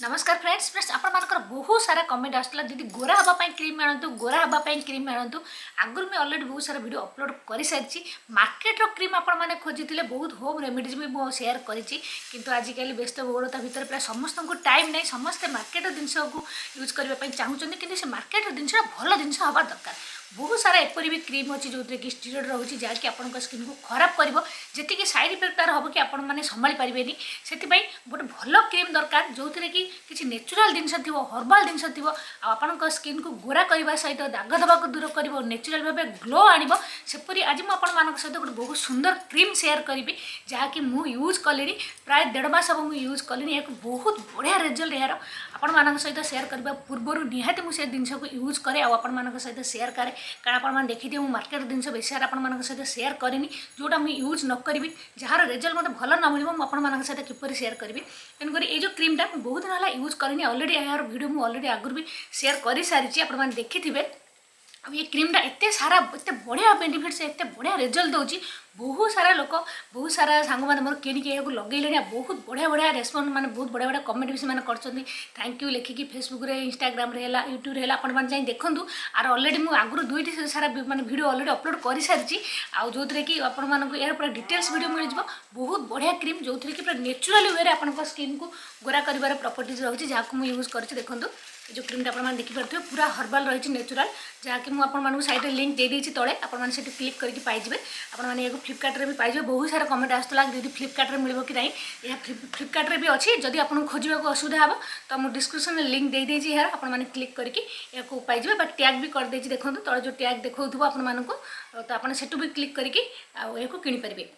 नमस्कार फ्रेंड्स आपण मानकर बहुत सारा कमेंट आसला दीदी गोरा हाँपाई क्रीम आणतु गोरा हाँपाई क्रीम आणतु आगुरी मुझे अलरेडी बहुत सारा वीडियो अपलोड कर सारी मार्केट क्रीम आपने खोजी बहुत होम रेमेडीज भी मुझे सेयार किंतु आजिकल व्यस्त बहुलता भितर प्राय समस्त को टाइम नहीं समस्ते मार्केट जिनस को यूज करने चाहूँगी कि मार्केट जिनस भल जिनस हवा दरकार बहुत सारा एपरी भी क्रीम अच्छी जो कि स्टीरोड रोचे जहाँकि आपण स्किन को खराब कर जी साइड इफेक्ट तार हम कि आपने संभाली पारे से गोटे भल क्रीम दरकार जो थे कि किसी नेचुराल जिनस थी हर्बाल जिनस थी आपण स्किन को गोरा करने सहित दाग धब्बा को दूर कर नेचुराल भाव ग्लो आणव सेपरी आज मुझे सहित गोटे बहुत सुंदर क्रीम सेयार करी जहाँकि मुझे यूज कली प्राय 1.5 मास हम यूज कली या बहुत बढ़िया रिजल्ट यार आपण सहित सेयार करने पूर्वर निहाती मुझे जिनस को यूज करे आपण सहित सेयार करे कारण आप देखिए मुझे मार्केट जिनस बेस आप सहित सेयार करनी जोटा मुझे यूज न करी जार रिजल्ट मतलब भल न मिले मुझे सहित किपर सेयार करी तेणुक ये जो क्रीमटा बहुत दिन है यूज करनी अलरेडी यार वीडियो मुझे अलरेडी आगुरी भी सेयार कर सारी आपने देखी ये क्रीमटा एत सारा एत बढ़िया बेनिफिट्स एत बढ़िया रिजल्ट दूसरी बहुत सारा लोक बहुत सारा सांग मैंने मोर किणिकी लगे बहुत बढ़िया बढ़िया रेस्पन्स मैंने बहुत बढ़िया बढ़िया कमेंट भी से कर थैंक यू लिखिकी फेसबुक रे इंस्टाग्राम रे यूट्यूब रे आपने देखूँ आर अलरेडी मुझे आगुरी 2टी सारा मैंने वीडियो अलरेडी अपलोड कर सारी आउ जो कि आपको यार पूरा डिटेल्स वीडियो मिल जाए बहुत बढ़िया क्रीम जो कि पूरा नेचुराली वे आप स्किन को गोरा कर प्रॉपर्टीज रही जहाँ को मुझे यूज कर देखूँ जो क्रीमटा आप देखिपे पूरा हर्बाल रही नेचुराल जहाँकि मुझे साइड लिंक दे देती तले आपने से क्लिक करके पाइबे आपने फ्लिपकार्ट भी पाइबे बहुत सारा कमेंट आसाला दीदी फ्लिपकार्ट मिल कि नहीं यह फ्लिपकार्ट भी अच्छी जदि आपको खोजा असुविधा हे तो मुझे डिस्क्रिप्शन में लिंक दे देती यार आपने क्लिक करके या पाइबे बट टैग भी करदे देखो तले जो टैग देखो आपको तो आपने से भी क्लिक करके किनीपारे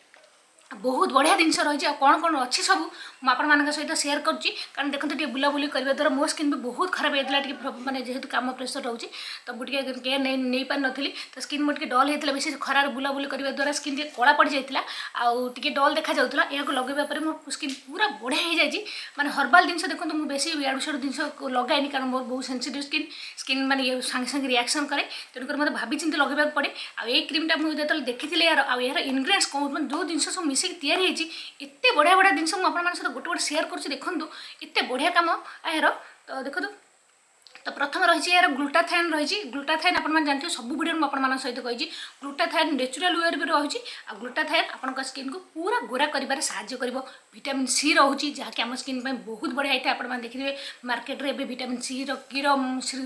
बहुत बढ़िया जिनस रही कौन कौन अच्छी सब मुझे सहित सेयार करुँची कारण देखते बुलाबुली करने द्वारा मो स्किन भी बहुत खराब होता माने जेहेतु काम प्रेसर रोचे तो मुझे केयर नहीं पार नी तो स्किन मुझे डल होता बेस खरार बुलाबुली करने द्वारा स्किन कला पड़ जाता आगे डल देखा जाऊला यह लगेगा मो स्किन पूरा बढ़िया हो जाए माने हर्बाल जिनस देखो मुझे बेस इाड़ू साड़ू जिनस लगाएनि कारण मोर बहुत सेंसिटिव स्किन स्किन माने सांगे सांगे रिएक्शन करे तेणुकर मतलब भाभी चिंती लगे पड़े आई क्रीमटा मुझे जो देखी यार यार इनग्रेडिएंट्स कौन जो जिन सब मिसिक तैयारी एत बढ़िया बढ़िया जिन मुझे सहित गोटे गोटे सेयार कर देखूँ एत बढ़िया कम यार तो देखो तो प्रथम रही यार ग्लूटाथाइन रही ग्लूटाथाइन आपने जानते सब वीडियो मुझे सहित कही ग्लूटाथाइन नेचुराल वे भी रही ग्लूटाथाइन आपन स्किन को पूरा गोरा कर साहाय्य कर विटामिन सी रोचे जहाँकि आम स्किन बहुत बढ़िया होता है आपने देखिए मार्केट रे विटामिन सी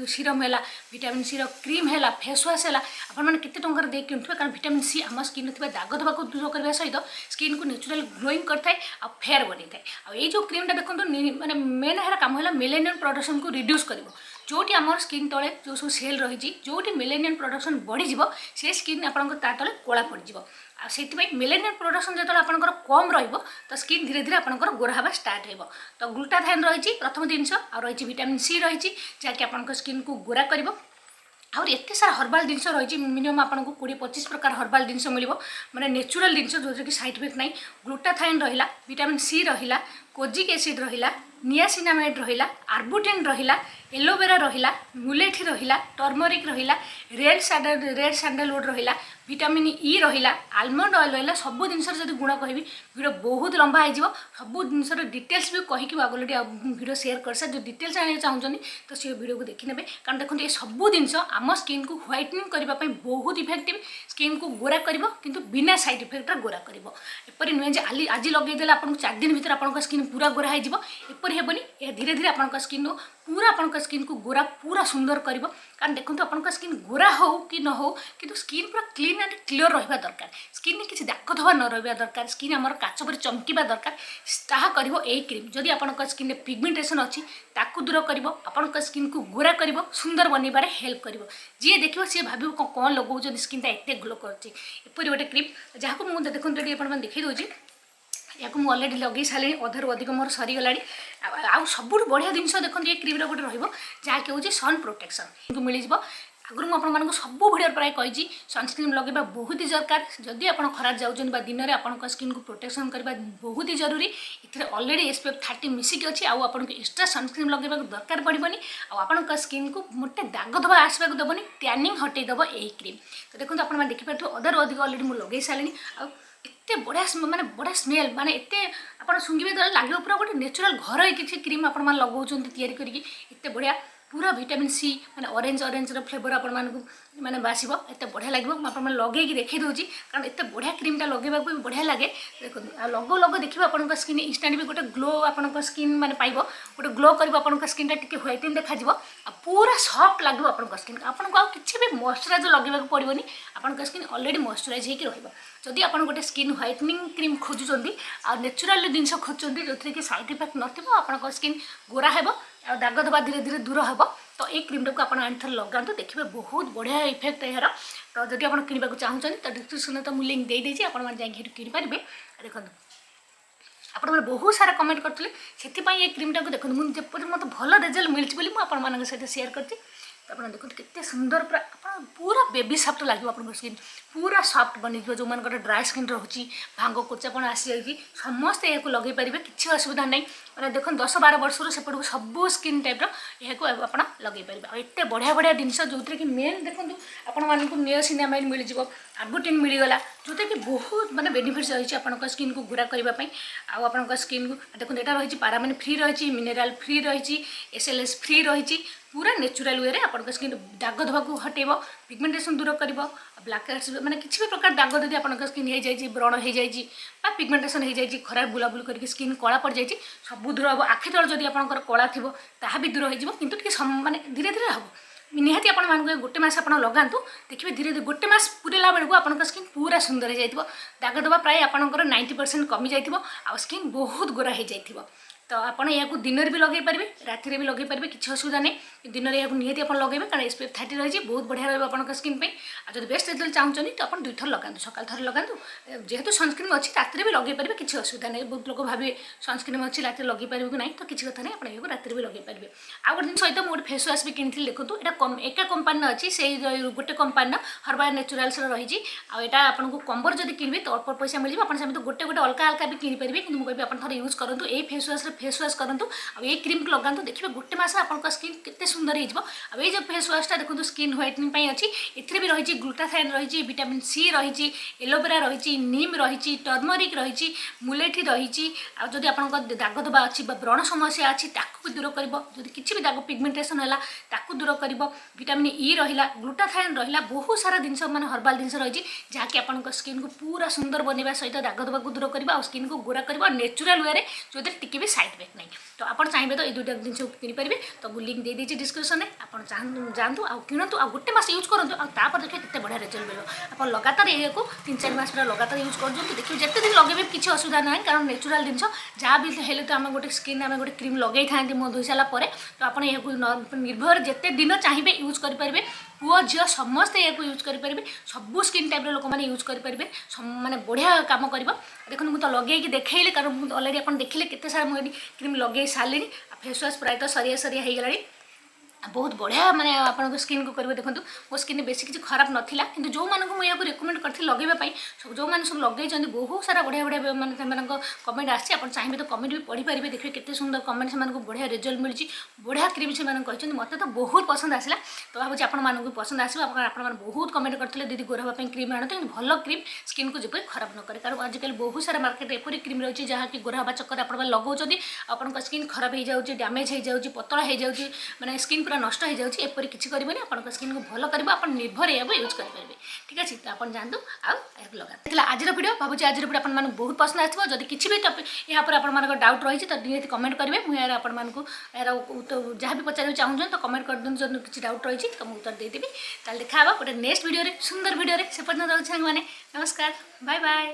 सीरम है विटामिन सी क्रीम है फेस वाश है आपने केते टंकार दे कि कारण विटामिन सी आम स्किन दाग धब्बा को दूर करने सहित स्किन को नेचुराल ग्लोइंग करता है फेयर बनी था ये जो क्रीमटा देखो मैंने मेन है काम है मेलेनियन प्रोडक्शन को रिड्यूस कर जोटी आम स्किन तले जो सब सेल रही जोटी मेलेनियन प्रोडक्शन बढ़ीज से स्किन आपंक तले कला पड़ से मेलेनियन प्रोडक्शन जो आपंकर कम तो स्किन धीरे धीरे आपंकर गोरा हवा स्टार्ट हो तो ग्लूटाथाइन रही प्रथम जिनस आ रही विटामिन सी रही जहाँकि आप स्किन को गोरा कर और एत सारा हर्बाल जिनस रही मिनिमम आपको 20-25 प्रकार हर्बाल जिनस मिल मैंने नेचुराल जिनस जो कि साइड इफेक्ट नहीं ग्लूटाथाइन रहा विटामिन सी रहा कोजिक एसिड रहा नियासिनामाइड रहा आर्बुटिन रहा एलोवेरा रहा मुलेठी रहा टर्मरिक रहा रेड सैंडलवुड रहा विटामिन ई रहा आलमंड ऑयल रहा सब जिनस गुण कहि वीडियो बहुत लंबा हो सब जिनस डिटेल्स भी कहीकि ऑलरेडी वीडियो शेयर कर जो डिटेल्स आने चाहूँगी तो सी वीडियो को देखने कारण देखो ये सब जिनस आम स्किन को व्हाइटनिंग करने बहुत इफेक्टिव स्किन को गोरा कर बिना साइड इफेक्ट गोरा करपरी नुहे आज लगेदेले आपको 4 दिन भर आप स्किन पूरा गोरा होपरी हेनी यह धीरे धीरे आप स्किन पूरा आपन स्किन को गोरा पूरा सुंदर कर कारण देखो आपन स्किन गोरा हो कि न हो कि स्किन पूरा क्लीन एंड क्लीयर रहा दरकार स्किन में किसी दाग धब्बा न रहा दरकार स्किन आमर काच पर चमकीबा दरकार ताहा करिवो ए क्रीम जदि आपन स्किन में पिगमेंटेशन अच्छी ताकू दूर कर आपन स्किन को गोरा कर सुंदर बनइबारे हेल्प कर जी देखो सी भाव कौन लगाउछन स्किन एत ग्लो करपरी गोटे क्रीम जहाँ को मुझे देखो ये देखी दूसरी या अलरेडी लगे सारे अधारू अधिक मोर सरीगला आउ सब बढ़िया जिनस देखो ये क्रीम गोटे रहाँकि हूँ सन प्रोटेक्शन मिल जाए आगुरी मुझे सब वीडियो प्राय कही सनस्क्रीन लगे बहुत ही दरकार जदि आप खराब जाऊँच दिन में आप स्किन को प्रोटेक्शन करवा बहुत ही जरूरी इतने अलरेडी SPF 30 मिसिक अच्छी आपको एक्सट्रा सनस्क्रीन लगे दरकार पड़ोनी आप स्किन को मोटे दाग धब्बा आसवाक देवनी टैनिंग हटेदेव यही क्रीम तो देखो आप देखिए अधारू अधिक अलरेडी मुझे लगे सारे एते बढ़िया माने बढ़िया स्मेल माने एते आपण सुंगिबे तो लागे पूरा गोटे नेचुरल घर किसी क्रीम आपण मान लगाउछन तयारी करिकी एते बढ़िया पूरा विटामिन सी माने ऑरेंज ऑरेंज रो फ्लेवर आपण मानकु माने बासिबो एते बढ़िया लागबो म आपण मान लगे की देखै दोची कारण एते बढ़िया क्रीम टा लगेबा को बढ़िया लागे देखो आ लगो लगो देखिबो आपण का स्किन इंस्टेंट भी गोटे ग्लो आपण का स्किन माने पाइबो गोटे ग्लो करबो आपण का स्किन टा टिके व्हाइटन देखा जिवो आ पूरा सॉफ्ट लागबो आपण का स्किन आपण को किछि भी मॉइस्चराइजर लगेबा को पड़िबोनी आपण का स्किन ऑलरेडी मॉइस्चराइज हे की रहइबो जदि आपण गोटे स्किन व्हाइटनिंग क्रीम खोजुचंदी आ नेचुरल जिंस खोजुचंदी जोथि कि साइड इफेक्ट नथिबो आपण का स्किन गोरा हेबो आ दाग धबा धीरे धीरे दूर हेबो तो ये क्रीम टाक आप आनी थर लगातु देखिए बहुत बढ़िया इफेक्ट यार तो जब आप किणवा चाहते तो डिस्क्रिप्शन तो मुझे लिंक दे देती आप किपारे देखो आप बहुत सारा कमेंट करते से क्रीम टाक देखो मुझे मत भल रिजल्ट मिली मुझे सेयार करती आप देखो केते सुंदर पूरा बेबी सॉफ्ट लगे आप स्किन पूरा सॉफ्ट बन जो मान ड्राई स्किन रोचे भांग कोचापण आसी जाए समस्ते यहाँ लगे पारे किसी असुविधा नहीं मैंने देखो 10-12 वर्ष सेपट सब स्किन टाइप यहाँ आप लगे पारे एत बढ़िया बढ़िया जिनस जो कि मेन देखो आपण नियोसिनामाइड मिल जाव आगुटिन मिलगला जो कि बहुत माने बेनिफिट्स रही है स्किन को गोरा करने आप स्किन को देखो यहाँ रही पारामिन फ्री रही मिनेराल फ्री रही SLS फ्री रही पूरा नेचुरल वे आप स्किन दाग धोवा को हटेब पिगमेंटेशन दूर कर ब्लैक हेड्स मैंने किसी भी प्रकार दाग जब आप स्किन हो जाए व्रण हो जाए पिगमेंटेशन हो जाए खराब बुलाबुल करके स्किन कला पड़ जाए सब दूर हम आखि तल जब आप कला थी ताहा भी दूर हो माने धीरे धीरे हम निहाती आप गोटे मस आप लगातु देखिए धीरे धीरे गोटे मस पूरेला बेलू आप स्किन पूरा सुंदर हो जाए दाग धोवा प्राय आपंकर 90% कमी जाइए आ स्किन बहुत गोरा हो जाए तो आपड़ यहाँ दिन भी लगे पारे राति भी लगे पारे किसी असुविधा नहीं दिन में यहाँ निहाती आप लगे कारण SPF 30 रही बहुत बढ़िया रहा स्किन पे जब बेस्ट रिजल्ट चाहते तो आप 2 थर लगातु सकाल थर लगातु जेहेतु सनस्क्रीन अच्छी राति भी लगे पारे किसी असुविधा नहीं बहुत लोग भावे सनस्क्रीन अच्छी राति लगे पारे कि नहीं तो किसी कथा नहीं आप राति भी लगे पारे आउ गोटे दिन सहित मुझे फेस वाश भी किनी देखो यहाँ एका कंपानी अच्छी से गोटे कंपानी हर्बाल नेचुराल्स रही आटा आपको कम्बर जब किणवे तो अल्प पैसा मिले आप गोटे गोटे अलग अलग भी किनी पारे कि मुझे आप यूज करूँ ये फेस वाश फेस वाश करूँ ये क्रीम को लगातु देखिए गोटे मस आपको स्किन केते सुंदर हो जो फेस वाशटा देखो स्किन व्हाइटनिंग अच्छी ए भी रही ग्लूटाथाइन रही विटामिन सी रही एलोवेरा रही नीम रही टर्मरिक रही मुलेठी रही आदि आप दाग धोबा अच्छी व्रण समस्या अच्छी भी दूर कर किसी भी दाग पिगमेंटेशन है दूर कर विटामिन ई रहा ग्लूटाथाइन रहा बहुत सारा जिनस मैंने हर्बाल जिनस रही जहाँकि आप स्किन को पूरा सुंदर बनवा सहित दाग धोबा को दूर कर स्किन को गोरा कर नेचुरल वे जो टी भी साइड इफेक्ट नहीं तो आप चाहिए तो ये 2टा जिन किनीपारे तो मुझे लिंक दे दीजिए डिस्क्रिप्शन में आप जातु आ किणतु आ गोटे मस यूज करूँ आपर देखिए कितने बढ़िया रिजल्ट मिलो आप लगातार ये 3-4 मास पूरा लगातार यूज कर देखिए जिते दिन लगे किसी असुविधा ना कारण नेचुरल जिन जहाँ भी हेल्ले तो आम गोटे स्किन आम गोटे क्रीम लगे था मुँह धोई सारापर तो आप निर्भर जिते दिन चाहिए यूज करेंगे पुआ झील समस्ते यहाँ यूज करेंगे सब स्किन टाइप लोक मैंने यूज करेंगे माने बढ़िया काम कर देखो मुझे तो लगे देखिए कारण मुझे अलरेडी आप देखिले केते सारा मुझे क्रीम लगे सारे फेस वाश प्राय तो सरिया सरिया हो गला बहुत बढ़िया माने आप स्किन को करेंगे देखो मो स्किन बेसी किसी खराब नाला कि जो मुझे यहाँ रिकमेंड करी लगेवाई जो मैंने सब लगे बहुत सारा बढ़िया बढ़िया मैंने कमेंट आसी आप चाहिए तो कमेंट भी पढ़ी पारे देखिए केते सुंदर कमेंट से बढ़िया रिजल्ट मिली बढ़िया क्रीम से कहते मत तो बहुत पसंद आसला तो भावी आप पसंद आसो आप बहुत कमेंट करते दीदी गोरा हाँपाई क्रीम आनते भल क्रीम स्किन को जब खराब न करे कारण आजिकल बहुत सारा मार्केट एपरी क्रीम रही जहाँकि गोरा हाँपा चक्कर आप लगाऊँ आप स्किन खराब हो जाए डैमेज हो जाए पतला हो जाए मैंने स्किन पूरा नष्ट हो जाए एपरी किसी करेंगे आप स्किन को भल कर निर्भर यहाँ यूज करेंगे ठीक अच्छे तो आप जानतु आगे लगा आज वीडियो भावुँ आज वीडियो आप बहुत पसंद आसो जब किसी भी टॉपिक यहाँ पर आप डाउट रही तो निहाती कमेंट करेंगे मुझे यार आपको यार जहाँ भी पचार चाहूँ तो कमेंट कर दिखाँ जब किसी डाउट रही तो मुझे उत्तर देदेवी ताल देखा गोटे नेक्स्ट वीडियो सुंदर वीडियो से पर्यटन रही मैंने नमस्कार बाय बाय।